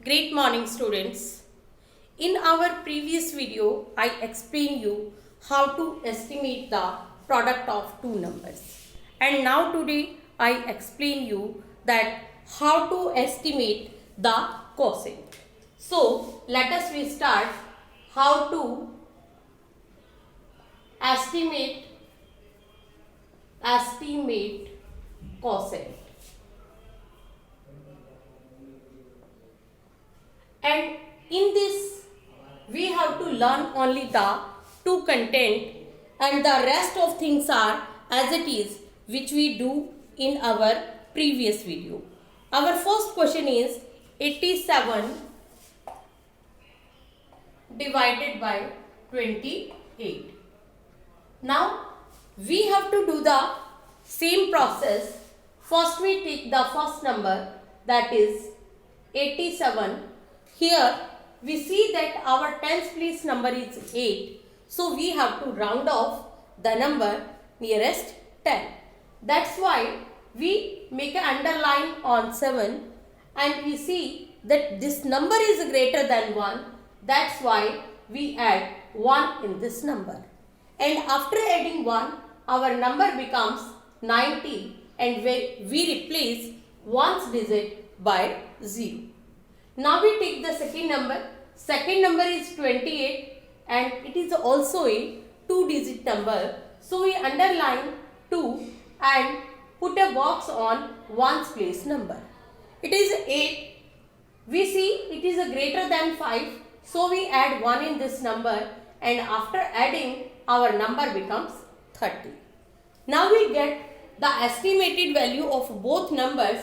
Great morning students. In our previous video, I explained you how to estimate the product of two numbers. And now today I explain you that how to estimate the quotient. So let us restart how to estimate quotient. And in this we have to learn only the two content and the rest of things are as it is, which we do in our previous video. Our first question is 87 divided by 28. Now we have to do the same process. First we take the first number, that is 87. Here we see that our tens place number is 8. So we have to round off the number nearest 10. That's why we make an underline on 7 and we see that this number is greater than 1. That's why we add 1 in this number. And after adding 1, our number becomes 90 and we replace 1's digit by 0. Now we take the second number. Second number is 28 and it is also a 2-digit number. So we underline 2 and put a box on 1's place number. It is 8. We see it is a greater than 5. So we add 1 in this number and after adding our number becomes 30. Now we get the estimated value of both numbers.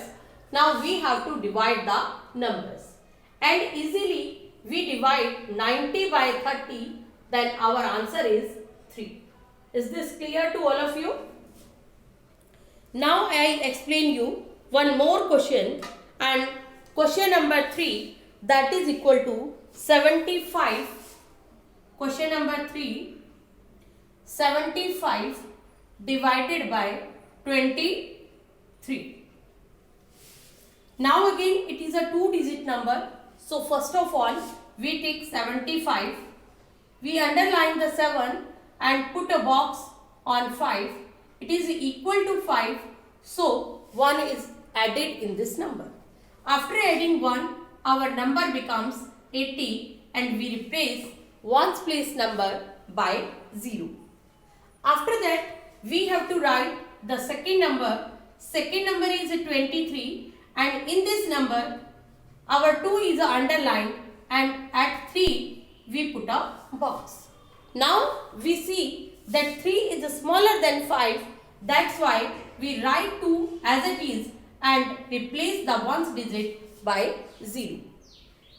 Now we have to divide the numbers. And easily we divide 90 by 30, then our answer is 3. Is this clear to all of you? Now I explain you one more question, and question number 3, that is equal to 75. Question number 3, 75 divided by 23. Now again it is a 2-digit number. So first of all, we take 75, we underline the 7 and put a box on 5. It is equal to 5, so 1 is added in this number. After adding 1, our number becomes 80 and we replace 1's place number by 0. After that, we have to write the second number. Second number is 23 and in this number, our 2 is underlined and at 3 we put a box. Now we see that 3 is smaller than 5. That's why we write 2 as it is and replace the 1's digit by 0.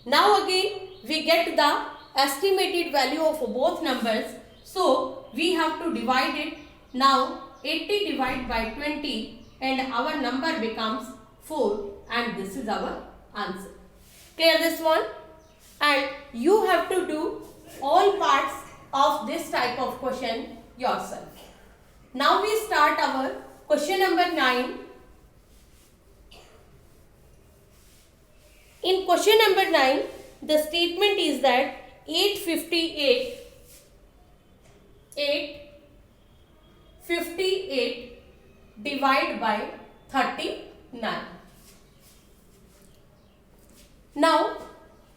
Now again we get the estimated value of both numbers. So we have to divide it. Now 80 divided by 20 and our number becomes 4 and this is our answer. Clear this one? And you have to do all parts of this type of question yourself. Now we start our question number 9. In question number 9, the statement is that 858 divided by 39. Now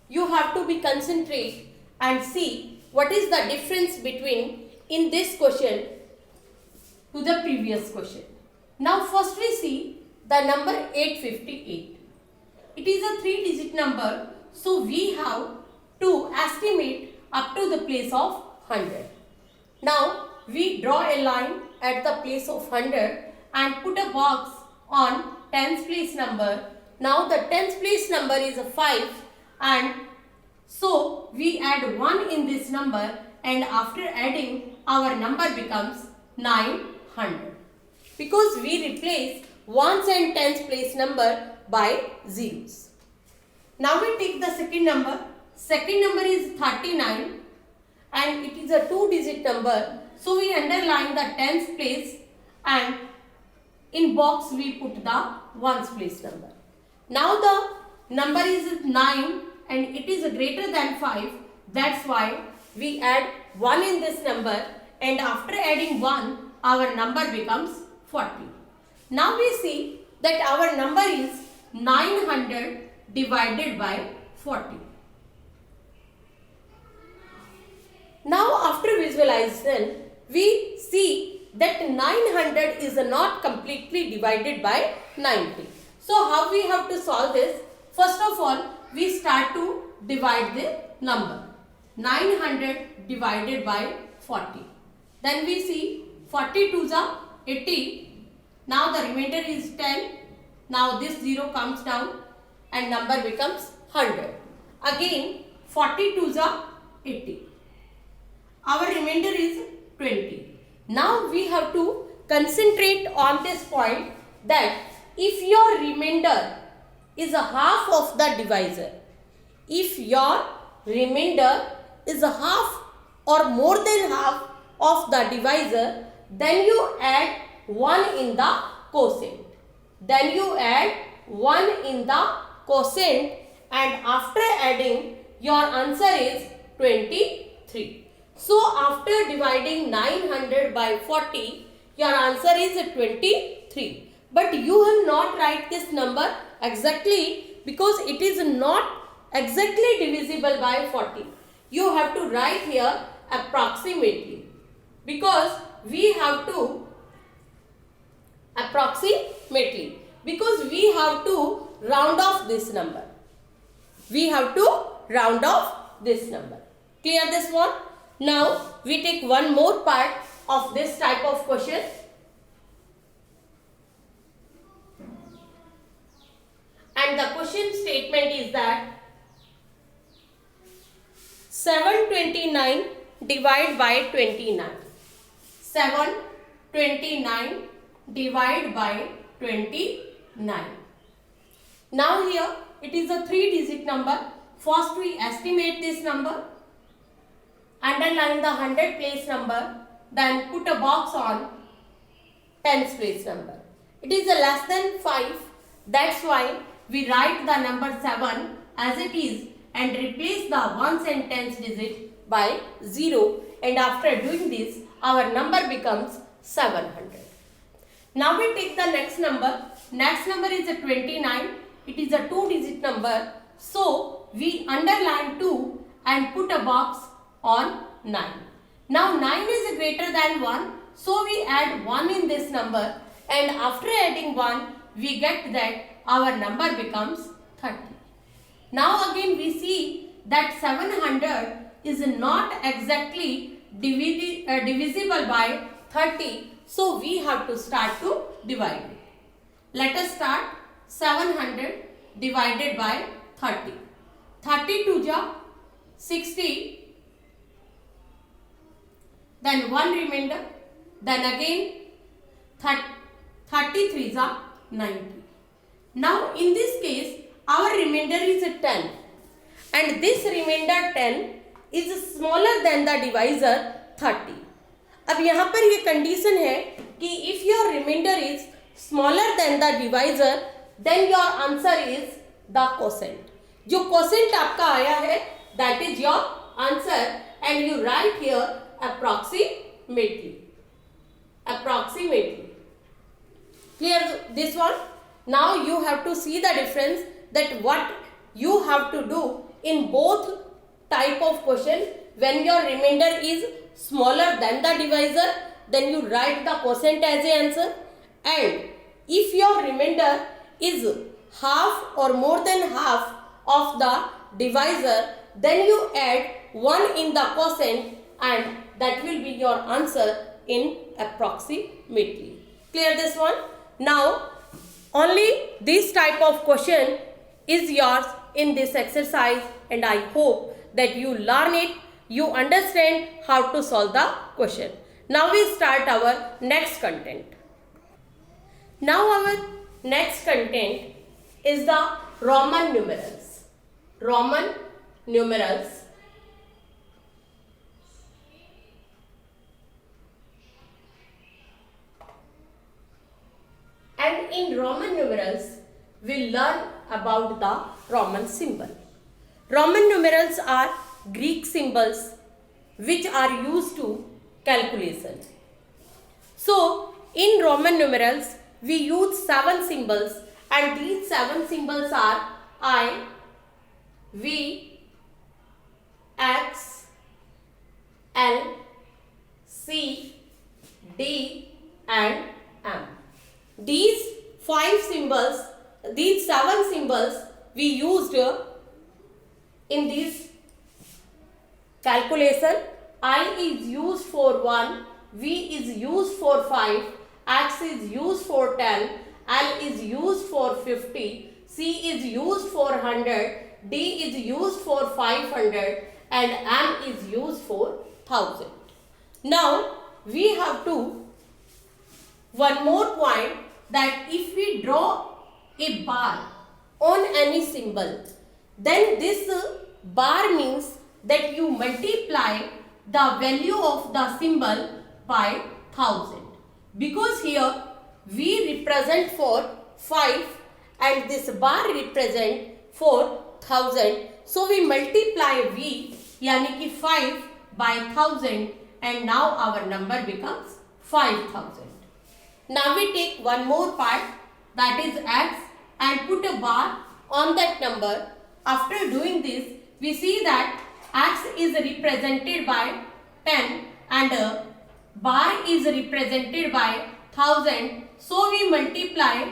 you have to be concentrate and see what is the difference between in this question to the previous question. Now first we see the number 858. It is a 3-digit number, so we have to estimate up to the place of 100. Now we draw a line at the place of 100 and put a box on tens place number. Now the tens place number is a 5 and so we add 1 in this number and after adding our number becomes 900 because we replace 1's and 10's place number by zeros. Now we take the second number. Second number is 39 and it is a 2-digit number. So we underline the 10's place and in box we put the 1's place number. Now the number is 9 and it is greater than 5. That's why we add 1 in this number, and after adding 1, our number becomes 40. Now we see that our number is 900 divided by 40. Now after visualization, we see that 900 is not completely divided by 90. So how we have to solve this? First of all, we start to divide the number. 900 divided by 40. Then we see 40 twos are 80. Now the remainder is 10. Now this 0 comes down and number becomes 100. Again 40 twos are 80. Our remainder is 20. Now we have to concentrate on this point that if your remainder is a half of the divisor, if your remainder is a half or more than half of the divisor, then you add 1 in the quotient. Then you add 1 in the quotient, and after adding, your answer is 23. So after dividing 900 by 40, your answer is 23. But you have not write this number exactly because it is not exactly divisible by 40. You have to write here approximately, because we have to round off this number. We have to round off this number. Clear this one? Now we take one more part of this type of question. And the question statement is that 729 divided by 29. 729 divided by 29. Now here it is a 3-digit number. First we estimate this number. Underline the 100 place number. Then put a box on tens place number. It is a less than 5. That's why we write the number 7 as it is and replace the ones and tens digit by 0, and after doing this our number becomes 700. Now we take the next number. Next number is a 29. It is a 2-digit number. So we underline 2 and put a box on 9. Now 9 is greater than 1. So we add 1 in this number, and after adding 1 we get that our number becomes 30. Now again we see that 700 is not exactly divisible by 30. So we have to start to divide it. Let us start. 700 divided by 30. 30 to ja 60. Then 1 remainder. Then again 33 ja 90. Now in this case our remainder is 10, and this remainder 10 is smaller than the divisor 30. अब यहाँ पर ये condition है कि if your remainder is smaller than the divisor, then your answer is the quotient. जो quotient आपका आया है that is your answer, and you write here approximately. Approximately. Clear this one? Now you have to see the difference, that what you have to do in both type of question. When your remainder is smaller than the divisor, then you write the quotient as a answer, and if your remainder is half or more than half of the divisor, then you add 1 in the quotient, and that will be your answer in approximately. Clear this one? Now only this type of question is yours in this exercise, and I hope that you learn it, you understand how to solve the question. Now we start our next content. Now our next content is the Roman numerals. Roman numerals. in Roman numerals, we learn about the Roman symbol. Roman numerals are Greek symbols which are used to calculation. So, in Roman numerals, we use 7 symbols, and these 7 symbols are I, V, X, L, C, D and M. These 7 symbols we used in this calculation. I is used for 1, V is used for 5, X is used for 10, L is used for 50, C is used for 100, D is used for 500 and M is used for 1000. Now we have to one more point, that if we draw a bar on any symbol, then this bar means that you multiply the value of the symbol by 1000. Because here V represent for 5 and this bar represent for 1000. So we multiply V yani ki 5 by 1000 and now our number becomes 5000. Now we take one more part, that is X, and put a bar on that number. After doing this, we see that X is represented by 10 and a bar is represented by 1000. So we multiply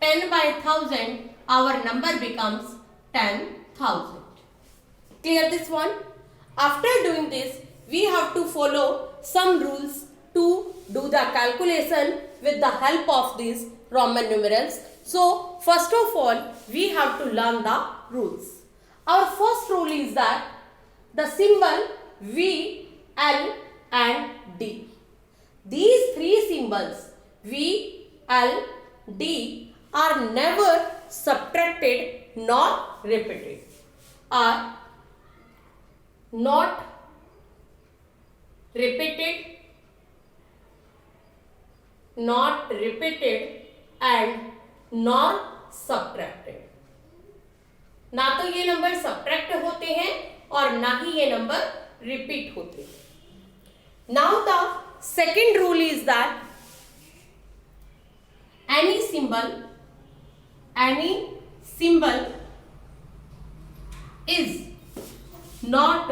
10 by 1000, our number becomes 10,000. Clear this one? After doing this, we have to follow some rules to do the calculation with the help of these Roman numerals. So, first of all, we have to learn the rules. Our first rule is that the symbol V, L and D. These 3 symbols V, L, D are never subtracted nor repeated. Are not repeated, not repeated and not subtracted. ना तो ये number subtract होते हैं और ना ही ये number repeat होते हैं. Now the second rule is that any symbol is not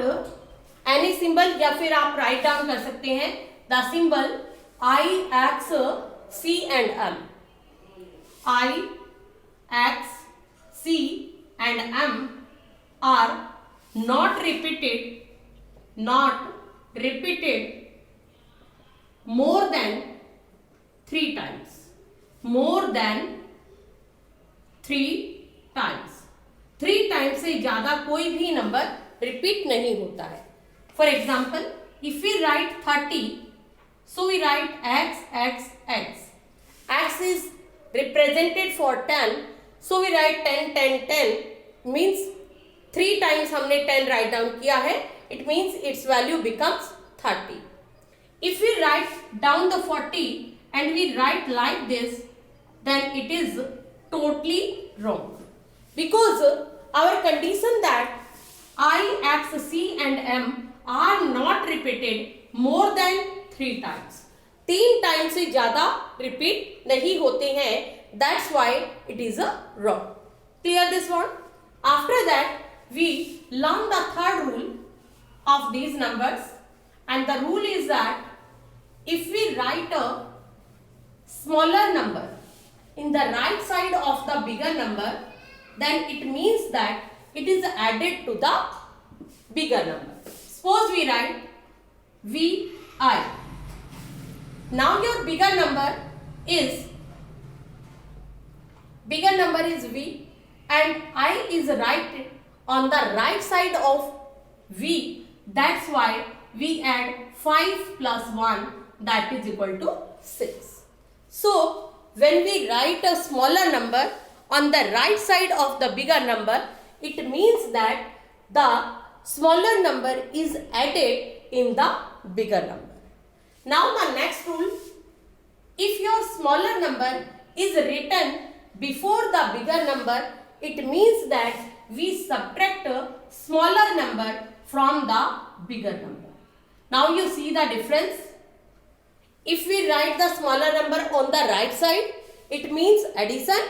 any symbol, या फिर आप राइट डाउन कर सकते हैं the symbol I, X, C and M. I, X, C and M are not repeated more than 3 times. More than 3 times. 3 times से ज़्यादा कोई भी नंबर रिपीट नहीं होता है. For example, if we write 30, so we write X, X, X. X is represented for 10, so we write 10, 10, 10. Means 3 times हमने 10 write down किया है. It means its value becomes 30. If we write down the 40 and we write like this, then it is totally wrong. Because our condition that I, X, C and M are not repeated more than 3 times. 3 times से ज़्यादा repeat नहीं होते हैं. That's why it is a wrong. Clear this one? After that, we learn the third rule of these numbers, and the rule is that if we write a smaller number in the right side of the bigger number, then it means that it is added to the bigger number. Suppose we write VI. Now your bigger number is V and I is right on the right side of V. That's why we add 5 plus 1, that is equal to 6. So when we write a smaller number on the right side of the bigger number, it means that the smaller number is added in the bigger number. Now the next rule, if your smaller number is written before the bigger number, it means that we subtract number from the bigger number. Now you see the difference. If we write the smaller number on the right side, it means addition,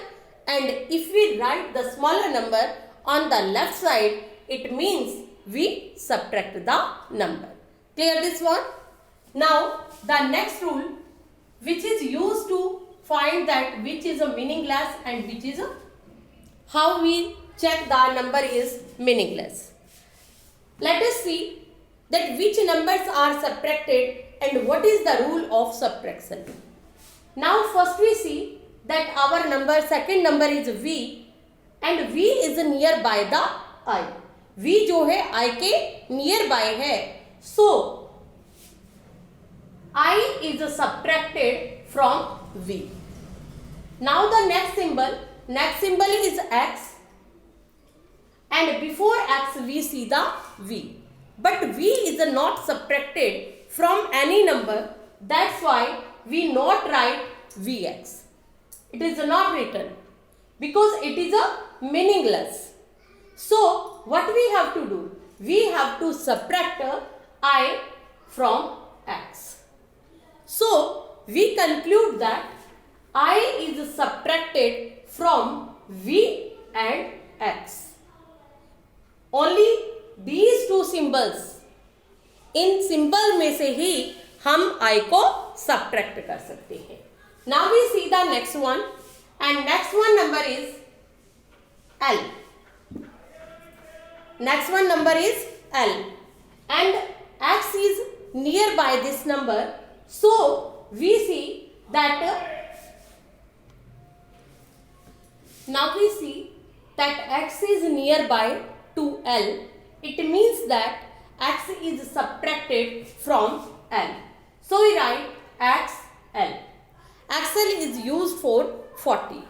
and if we write the smaller number on the left side, it means we subtract the number. Clear this one? Now the next rule, which is used to find that which is a meaningless and which is a, how we check the number is meaningless. Let us see that which numbers are subtracted and what is the rule of subtraction. Now first we see that our number, second number is V, and V is nearby the I. V जो है I के nearby है. So I is subtracted from V. Now the next symbol is X, and before X we see the V. But V is not subtracted from any number, that's why we not write Vx. It is not written because it is a meaningless. So what we have to do? We have to subtract I from X. So we conclude that I is subtracted from V and X. Only these two symbols, in symbol में से ही हम I को subtract कर सकते हैं. Now we see the next one, and next one number is L. Next one number is L, and X is nearby this number, so we see that now we see that X is nearby to L. It means that X is subtracted from L. So we write XL. XL is used for 40.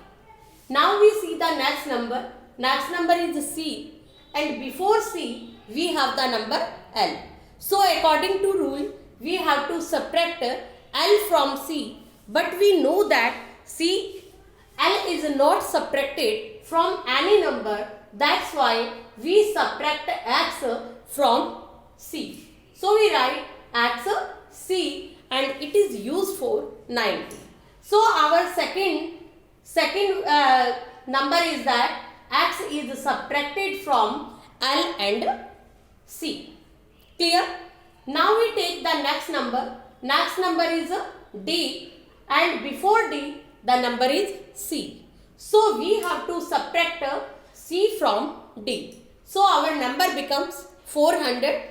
Now we see the next number. Next number is C, and before C we have the number L. So according to rule we have to subtract L from C, but we know that L is not subtracted from any number, that's why we subtract X from C. So we write X C, and it is used for 90. So our second number is that X is subtracted from L and C. Clear? Now we take the next number. Next number is D, and before D the number is C. So we have to subtract C from D. So our number becomes 400.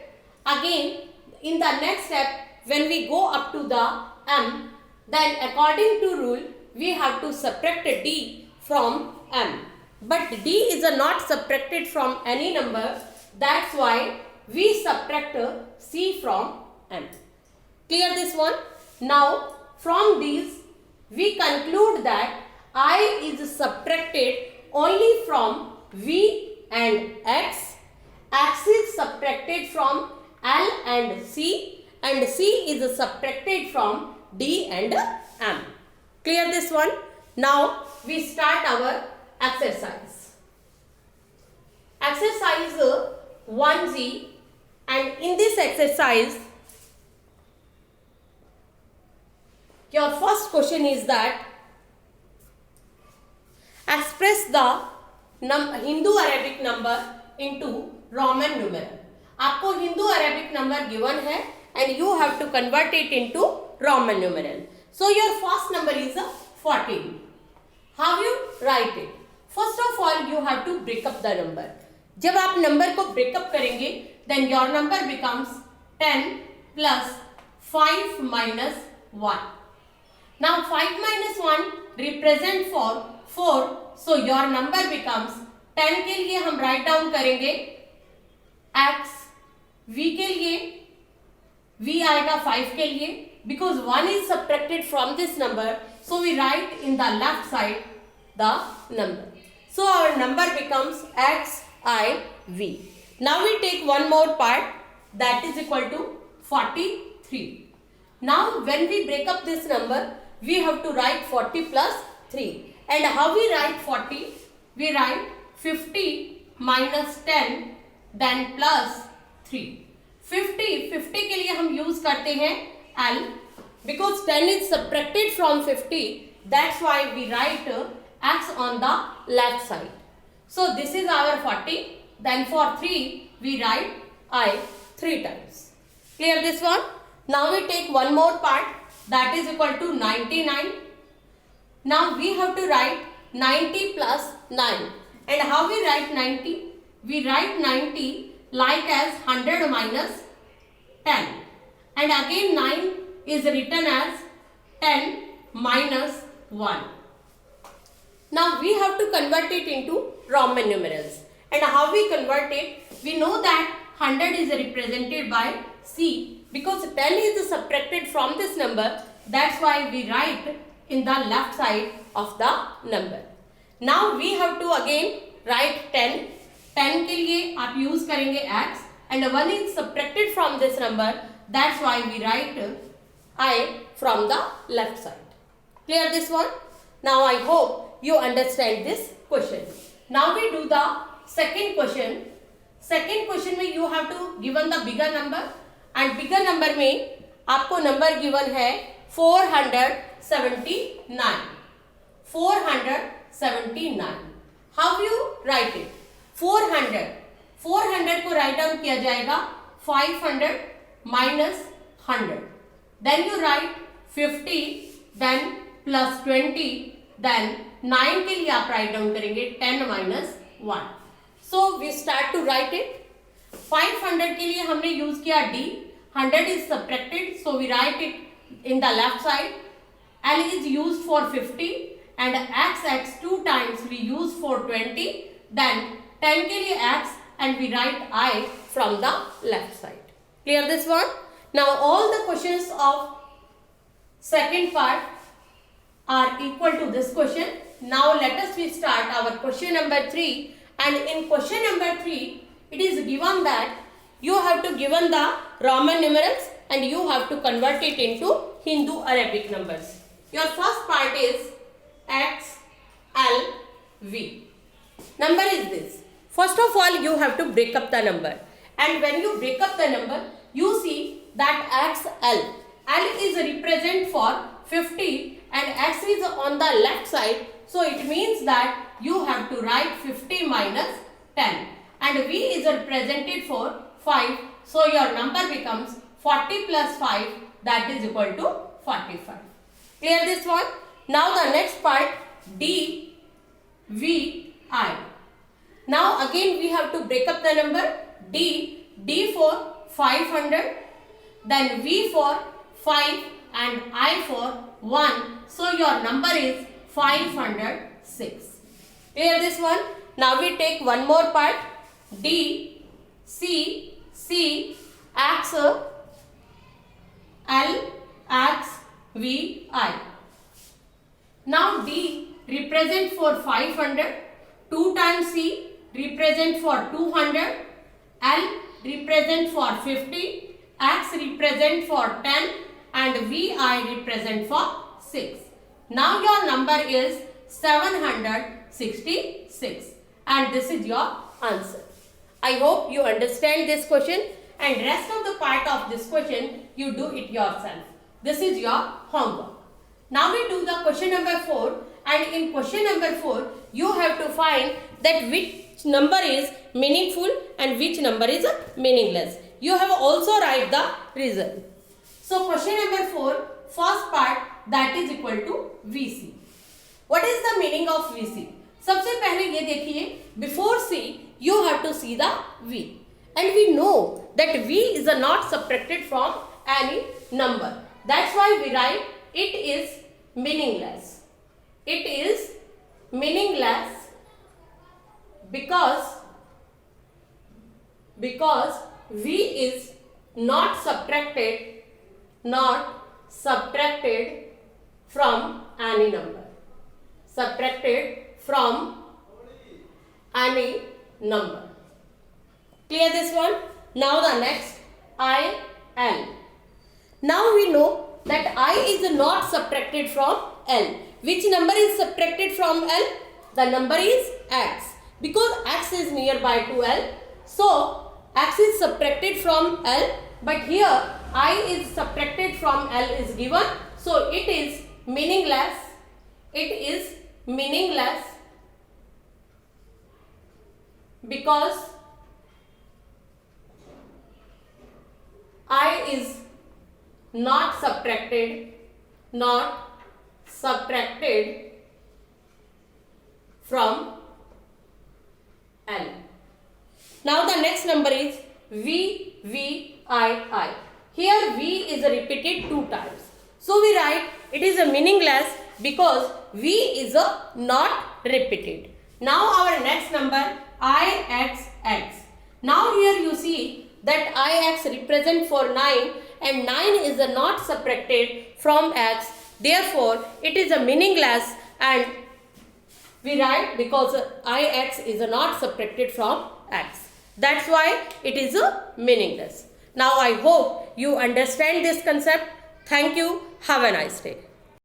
Again, in the next step, when we go up to the M, then according to rule, we have to subtract D from M. But D is not subtracted from any number, that's why we subtract C from M. Clear this one? Now, from these, we conclude that I is subtracted only from V and X. X is subtracted from L and C is subtracted from D and M. Clear this one? Now we start our exercise. Exercise 1G, and in this exercise your first question is that express the Hindu-Arabic number into Roman numeral. आपको Hindu Arabic number given है and you have to convert it into Roman numeral. So your first number is 14. How you write it? First of all you have to break up the number. जब आप number को breakup करेंगे then your number becomes 10 plus 5 minus 1. Now 5 minus 1 represent for 4, so your number becomes 10 के लिए हम write down करेंगे x, v के लिए v आएगा 5 के लिए, because 1 is subtracted from this number, so we write in the left side the number. So our number becomes x I v. Now we take one more part, that is equal to 43. Now when we break up this number, we have to write 40 plus 3. And how we write 40? We write 50 minus 10 then plus 3. 50 के लिए हम use करते हैं L, because 10 is subtracted from 50, that's why we write X on the left side. So this is our 40. Then for 3 we write I 3 times. Clear this one? Now we take one more part, that is equal to 99. Now we have to write 90 plus 9. And how we write 90? We write 90 like as 100 minus 10. And again 9 is written as 10 minus 1. Now we have to convert it into Roman numerals. And how we convert it? We know that 100 is represented by C, because 10 is subtracted from this number. That's why we write in the left side of the number. Now we have to again write 10. 10 के लिए आप use करेंगे x, and 1 is subtracted from this number. That's why we write I from the left side. Clear this one? Now I hope you understand this question. Now we do the second question. Second question में you have to given the bigger number, and bigger number में आपको number given है 479. 479. How you write it? 400 को write down किया जाएगा 500 minus 100. Then you write 50, then plus 20, then 9 के लिए आप write down करेंगे 10 minus 1. So we start to write it. 500 के लिए हमने use किया D. 100 is subtracted, so we write it in the left side. L is used for 50, and x 2 times we use for 20. Then 10 के लिए x, and we write I from the left side. Clear this one? Now all the questions of second part are equal to this question. Now let us we start our question number 3. And in question number 3, it is given that you have to given the Roman numerals and you have to convert it into Hindu Arabic numbers. Your first part is X, L, V. Number is this. First of all, you have to break up the number. And when you break up the number, you see that X, L. L is represent for 50 and X is on the left side. So it means that you have to write 50 minus 10. And V is represented for 5. So your number becomes 40 plus 5, that is equal to 45. Clear this one? Now the next part, D, V, I. Now again we have to break up the number. D for 500, then V for 5 and I for 1. So your number is 506. Clear this one? Now we take one more part. D, C, X, L, X, V, I. Now D represent for 500, 2 times C represent for 200, L represent for 50, X represent for 10 and VI represent for 6. Now your number is 766 and this is your answer. I hope you understand this question, and rest of the part of this question you do it yourself. This is your homework. Now we do the question number 4, and in question number 4 you have to find that which number is meaningful and which number is meaningless. You have also write the reason. So question number 4, first part, that is equal to VC. What is the meaning of VC? सबसे पहले ये देखिए, before C you have to see the V, and we know that V is not subtracted from any number. That's why we write it is meaningless. It is meaningless because V is not subtracted from any number. Subtracted from any number. Clear this one? Now the next, I, L. Now we know that I is not subtracted from L. Which number is subtracted from L? The number is X. Because X is nearby to L, so X is is subtracted from L, but here I is subtracted from L is given, so it is meaningless. It is meaningless because I is not subtracted from L. Now the next number is VVII. Here V is repeated 2 times. So we write it is a meaningless because V is a not repeated. Now our next number IXX. Now here you see that IX represent for 9 and 9 is a not subtracted from X. Therefore it is a meaningless, and we write because Ix is a not subtracted from X. That's why it is a meaningless. Now I hope you understand this concept. Thank you. Have a nice day.